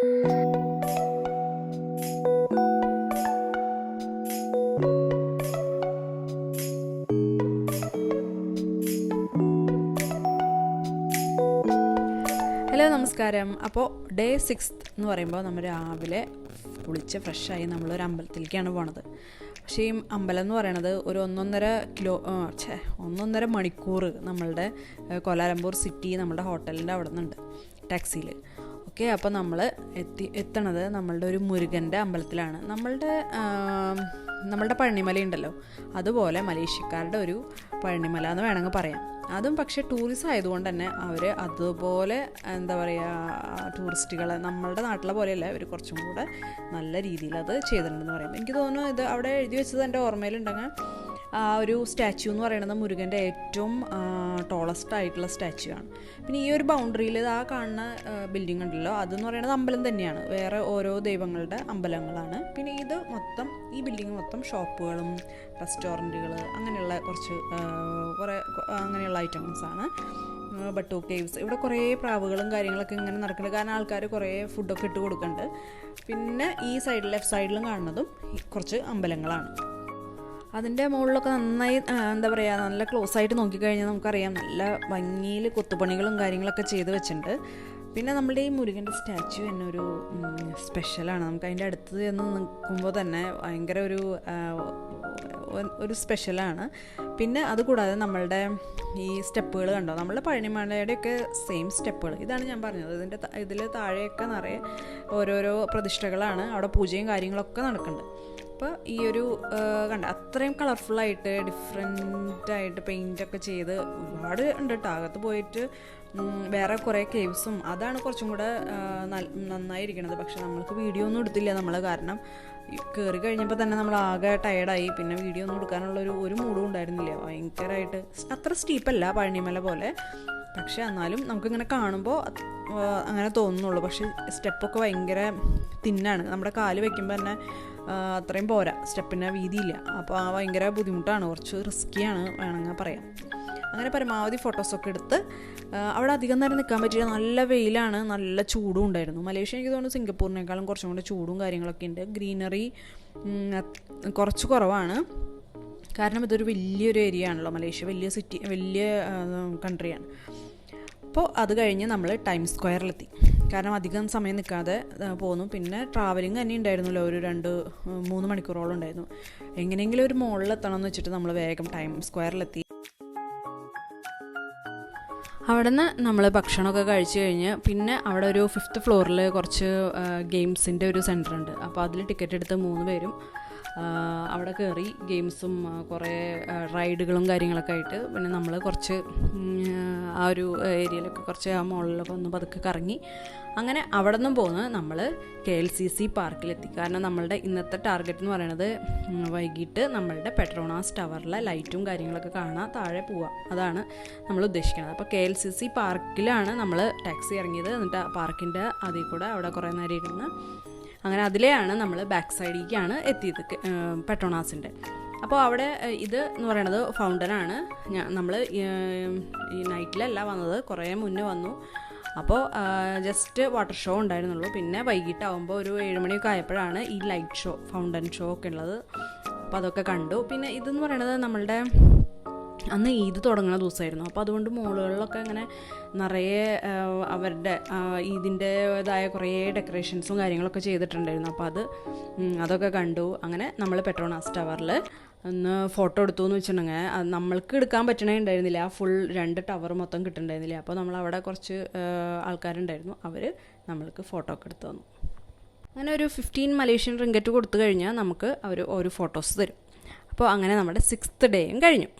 Hello നമസ്കാരം. അപ്പോൾ day 6 എന്ന് പറയുമ്പോൾ നമ്മൾ രാവിലെ കുളിച്ച് ഫ്രഷായി നമ്മളൊരു അമ്പലത്തിലേക്കാണ് പോണത്. പക്ഷേ ഈ അമ്പലം എന്ന് പറയണത് ഒരു 1.5 മണിക്കൂർ നമ്മളുടെ കോലാലംപൂർ സിറ്റി നമ്മുടെ ഹോട്ടലിൻ്റെ അവിടെ നിന്നുണ്ട് ടാക്സിയിൽ. ഓക്കെ, അപ്പോൾ നമ്മൾ എത്തണത് നമ്മളുടെ ഒരു മുരുകൻ്റെ അമ്പലത്തിലാണ്. നമ്മളുടെ പഴനിമല ഉണ്ടല്ലോ, അതുപോലെ മലേഷ്യക്കാരുടെ ഒരു പഴനിമല എന്ന് വേണമെങ്കിൽ പറയാം. അതും പക്ഷേ ടൂറിസം ആയതുകൊണ്ട് തന്നെ അവർ അതുപോലെ എന്താ പറയുക, ടൂറിസ്റ്റുകളെ നമ്മളുടെ നാട്ടിലെ പോലെയല്ല, അവർ കുറച്ചും കൂടെ നല്ല രീതിയിൽ അത് ചെയ്തിട്ടുണ്ടെന്ന് പറയുമ്പോൾ എനിക്ക് തോന്നുന്നു. ഇത് അവിടെ എഴുതി വെച്ചത് എൻ്റെ ഓർമ്മയിലുണ്ടെങ്കിൽ ആ ഒരു സ്റ്റാച്യു എന്ന് പറയുന്നത് മുരുകൻ്റെ ഏറ്റവും ടോളസ്റ്റ് ആയിട്ടുള്ള സ്റ്റാച്യു ആണ്. പിന്നെ ഈ ഒരു ബൗണ്ടറിയിൽ ആ കാണുന്ന ബിൽഡിംഗ് ഉണ്ടല്ലോ, അതെന്ന് പറയുന്നത് അമ്പലം തന്നെയാണ്. വേറെ ഓരോ ദൈവങ്ങളുടെ അമ്പലങ്ങളാണ്. പിന്നെ ഈ ബിൽഡിംഗ് മൊത്തം ഷോപ്പുകളും റെസ്റ്റോറൻറ്റുകൾ അങ്ങനെയുള്ള കുറേ അങ്ങനെയുള്ള ഐറ്റംസാണ്. ബട്ടു കേവ്സ്, ഇവിടെ കുറേ പ്രാവുകളും കാര്യങ്ങളൊക്കെ ഇങ്ങനെ നടക്കുന്നുണ്ട്. കാരണം ആൾക്കാർ കുറേ ഫുഡൊക്കെ ഇട്ട് കൊടുക്കുന്നുണ്ട്. പിന്നെ ഈ സൈഡിൽ ലെഫ്റ്റ് സൈഡിലും കാണുന്നതും കുറച്ച് അമ്പലങ്ങളാണ്. അതിൻ്റെ മുകളിലൊക്കെ നന്നായി എന്താ പറയുക, നല്ല ക്ലോസ് ആയിട്ട് നോക്കിക്കഴിഞ്ഞാൽ നമുക്കറിയാം നല്ല ഭംഗിയിൽ കൊത്തുപണികളും കാര്യങ്ങളൊക്കെ ചെയ്ത് വെച്ചിട്ടുണ്ട്. പിന്നെ നമ്മുടെ ഈ മുരുകൻ്റെ സ്റ്റാച്യു തന്നെ ഒരു സ്പെഷ്യലാണ്. നമുക്ക് അതിൻ്റെ അടുത്ത് ചെന്ന് നിൽക്കുമ്പോൾ തന്നെ ഭയങ്കര ഒരു സ്പെഷ്യലാണ്. പിന്നെ അതുകൂടാതെ നമ്മളുടെ ഈ സ്റ്റെപ്പുകൾ കണ്ടോ, നമ്മളുടെ പഴനിമലയുടെയൊക്കെ സെയിം സ്റ്റെപ്പുകൾ. ഇതാണ് ഞാൻ പറഞ്ഞത്, ഇതിൽ താഴെയൊക്കെ നിറയെ ഓരോരോ പ്രതിഷ്ഠകളാണ്. അവിടെ പൂജയും കാര്യങ്ങളൊക്കെ നടക്കുന്നുണ്ട്. അപ്പോൾ ഈ ഒരു അത്രയും കളർഫുള്ളായിട്ട് ഡിഫറെൻ്റായിട്ട് പെയിൻ്റൊക്കെ ചെയ്ത് ഒരുപാട് ഉണ്ട് കേട്ടോ. അകത്ത് പോയിട്ട് വേറെ കുറേ കേവ്സും അതാണ് കുറച്ചും കൂടെ നന്നായിരിക്കണത്. പക്ഷെ നമ്മൾക്ക് വീഡിയോ ഒന്നും എടുത്തില്ല കാരണം കയറി കഴിഞ്ഞപ്പോൾ തന്നെ നമ്മൾ ആകെ ടയർഡായി. പിന്നെ വീഡിയോ ഒന്നും എടുക്കാനുള്ളൊരു മൂഡും ഉണ്ടായിരുന്നില്ല. ഭയങ്കരമായിട്ട് അത്ര സ്റ്റീപ്പല്ല പഴനിമല പോലെ, പക്ഷെ എന്നാലും നമുക്കിങ്ങനെ കാണുമ്പോൾ അങ്ങനെ തോന്നുന്നുള്ളൂ. പക്ഷെ സ്റ്റെപ്പൊക്കെ ഭയങ്കര തിന്നാണ്. നമ്മുടെ കാല് വയ്ക്കുമ്പോൾ തന്നെ അത്രയും പോരാ, സ്റ്റെപ്പിന് വീതിയില്ല. അപ്പോൾ ഭയങ്കര ബുദ്ധിമുട്ടാണ്, കുറച്ച് റിസ്ക്കിയാണ് വേണമെങ്കിൽ പറയാം. അങ്ങനെ പരമാവധി ഫോട്ടോസൊക്കെ എടുത്ത് അവിടെ അധികം നേരം നിൽക്കാൻ പറ്റില്ല. നല്ല വെയിലാണ്, നല്ല ചൂടും ഉണ്ടായിരുന്നു. മലേഷ്യ എനിക്ക് തോന്നുന്നു സിംഗപ്പൂരിനേക്കാളും കുറച്ചും കൂടെ ചൂടും കാര്യങ്ങളൊക്കെ ഉണ്ട്. ഗ്രീനറി കുറച്ച് കുറവാണ്, കാരണം ഇതൊരു വലിയൊരു ഏരിയ ആണല്ലോ മലേഷ്യ, വലിയ കൺട്രിയാണ്. അപ്പോൾ അത് കഴിഞ്ഞ് നമ്മൾ ടൈം സ്ക്വയറിലെത്തി. കാരണം അധികം സമയം നിൽക്കാതെ പോന്നു. പിന്നെ ട്രാവലിംഗ് തന്നെ ഉണ്ടായിരുന്നല്ലോ, ഒരു 2-3 മണിക്കൂറോളം ഉണ്ടായിരുന്നു. എങ്ങനെയെങ്കിലും ഒരു മുകളിലെത്തണം എന്ന് വെച്ചിട്ട് നമ്മൾ വേഗം ടൈം സ്ക്വയറിലെത്തി. അവിടെ നിന്ന് നമ്മൾ ഭക്ഷണമൊക്കെ കഴിച്ച് കഴിഞ്ഞ് പിന്നെ അവിടെ ഒരു 5th ഫ്ലോറിൽ കുറച്ച് ഗെയിംസിൻ്റെ ഒരു സെൻറ്റർ ഉണ്ട്. അപ്പോൾ അതിൽ ടിക്കറ്റ് എടുത്ത് 3 പേരും അവിടെ കയറി ഗെയിംസും കുറേ റൈഡുകളും കാര്യങ്ങളൊക്കെ ആയിട്ട്. പിന്നെ നമ്മൾ കുറച്ച് ആ ഒരു ഏരിയയിലൊക്കെ കുറച്ച് ആ മോളിലൊക്കെ ഒന്ന് പതുക്കെ കറങ്ങി. അങ്ങനെ അവിടെ നിന്നും പോന്ന് നമ്മൾ KLCC പാർക്കിലെത്തി. കാരണം നമ്മളുടെ ഇന്നത്തെ ടാർഗറ്റ് എന്ന് പറയുന്നത് വൈകിട്ട് നമ്മളുടെ പെട്രോണാസ് ടവറിലെ ലൈറ്റും കാര്യങ്ങളൊക്കെ കാണാൻ താഴെ പോവാം. അതാണ് നമ്മൾ ഉദ്ദേശിക്കുന്നത്. അപ്പോൾ KLCC പാർക്കിലാണ് നമ്മൾ ടാക്സി ഇറങ്ങിയത്. എന്നിട്ട് പാർക്കിൻ്റെ അതിൽ കൂടെ അവിടെ കുറേ നേരം ഇരുന്ന് അങ്ങനെ അതിലെയാണ് നമ്മൾ ബാക്ക് സൈഡിലേക്കാണ് എത്തിയത്, പെട്രോണാസിൻ്റെ. അപ്പോൾ അവിടെ ഇത് എന്ന് പറയുന്നത് ഫൗണ്ടനാണ്. നമ്മൾ ഈ നൈറ്റിലല്ല വന്നത്, കുറേ മുന്നേ വന്നു. അപ്പോൾ ജസ്റ്റ് വാട്ടർ ഷോ ഉണ്ടായിരുന്നുള്ളൂ. പിന്നെ വൈകിട്ടാവുമ്പോൾ ഒരു 7 മണിയൊക്കെ ആയപ്പോഴാണ് ഈ ലൈറ്റ് ഷോ, ഫൗണ്ടൻ ഷോ ഒക്കെ ഉള്ളത്. അപ്പോൾ അതൊക്കെ കണ്ടു. പിന്നെ ഇതെന്ന് പറയുന്നത് നമ്മളുടെ അന്ന് ഈദ് തുടങ്ങുന്ന ദിവസമായിരുന്നു. അപ്പോൾ അതുകൊണ്ട് മോളുകളിലൊക്കെ അങ്ങനെ നിറയെ അവരുടെ ഈദിൻ്റേതായ കുറേ ഡെക്കറേഷൻസും കാര്യങ്ങളൊക്കെ ചെയ്തിട്ടുണ്ടായിരുന്നു. അപ്പോൾ അതൊക്കെ കണ്ടു. അങ്ങനെ നമ്മൾ പെട്രോണാസ് ടവറിൽ ഒന്ന് ഫോട്ടോ എടുത്തു എന്ന് വെച്ചിട്ടുണ്ടെങ്കിൽ നമ്മൾക്ക് എടുക്കാൻ പറ്റണേ ഉണ്ടായിരുന്നില്ല. ആ ഫുൾ 2 ടവർ മൊത്തം കിട്ടുന്നുണ്ടായിരുന്നില്ല. അപ്പോൾ നമ്മളവിടെ കുറച്ച് ആൾക്കാരുണ്ടായിരുന്നു, അവർ നമ്മൾക്ക് ഫോട്ടോ ഒക്കെ എടുത്തു തന്നു. അങ്ങനെ ഒരു 15 മലേഷ്യൻ റിങ്കറ്റ് കൊടുത്തു കഴിഞ്ഞാൽ നമുക്ക് അവർ ഒരു ഫോട്ടോസ് തരും. അപ്പോൾ അങ്ങനെ നമ്മുടെ 6th ഡേയും കഴിഞ്ഞു.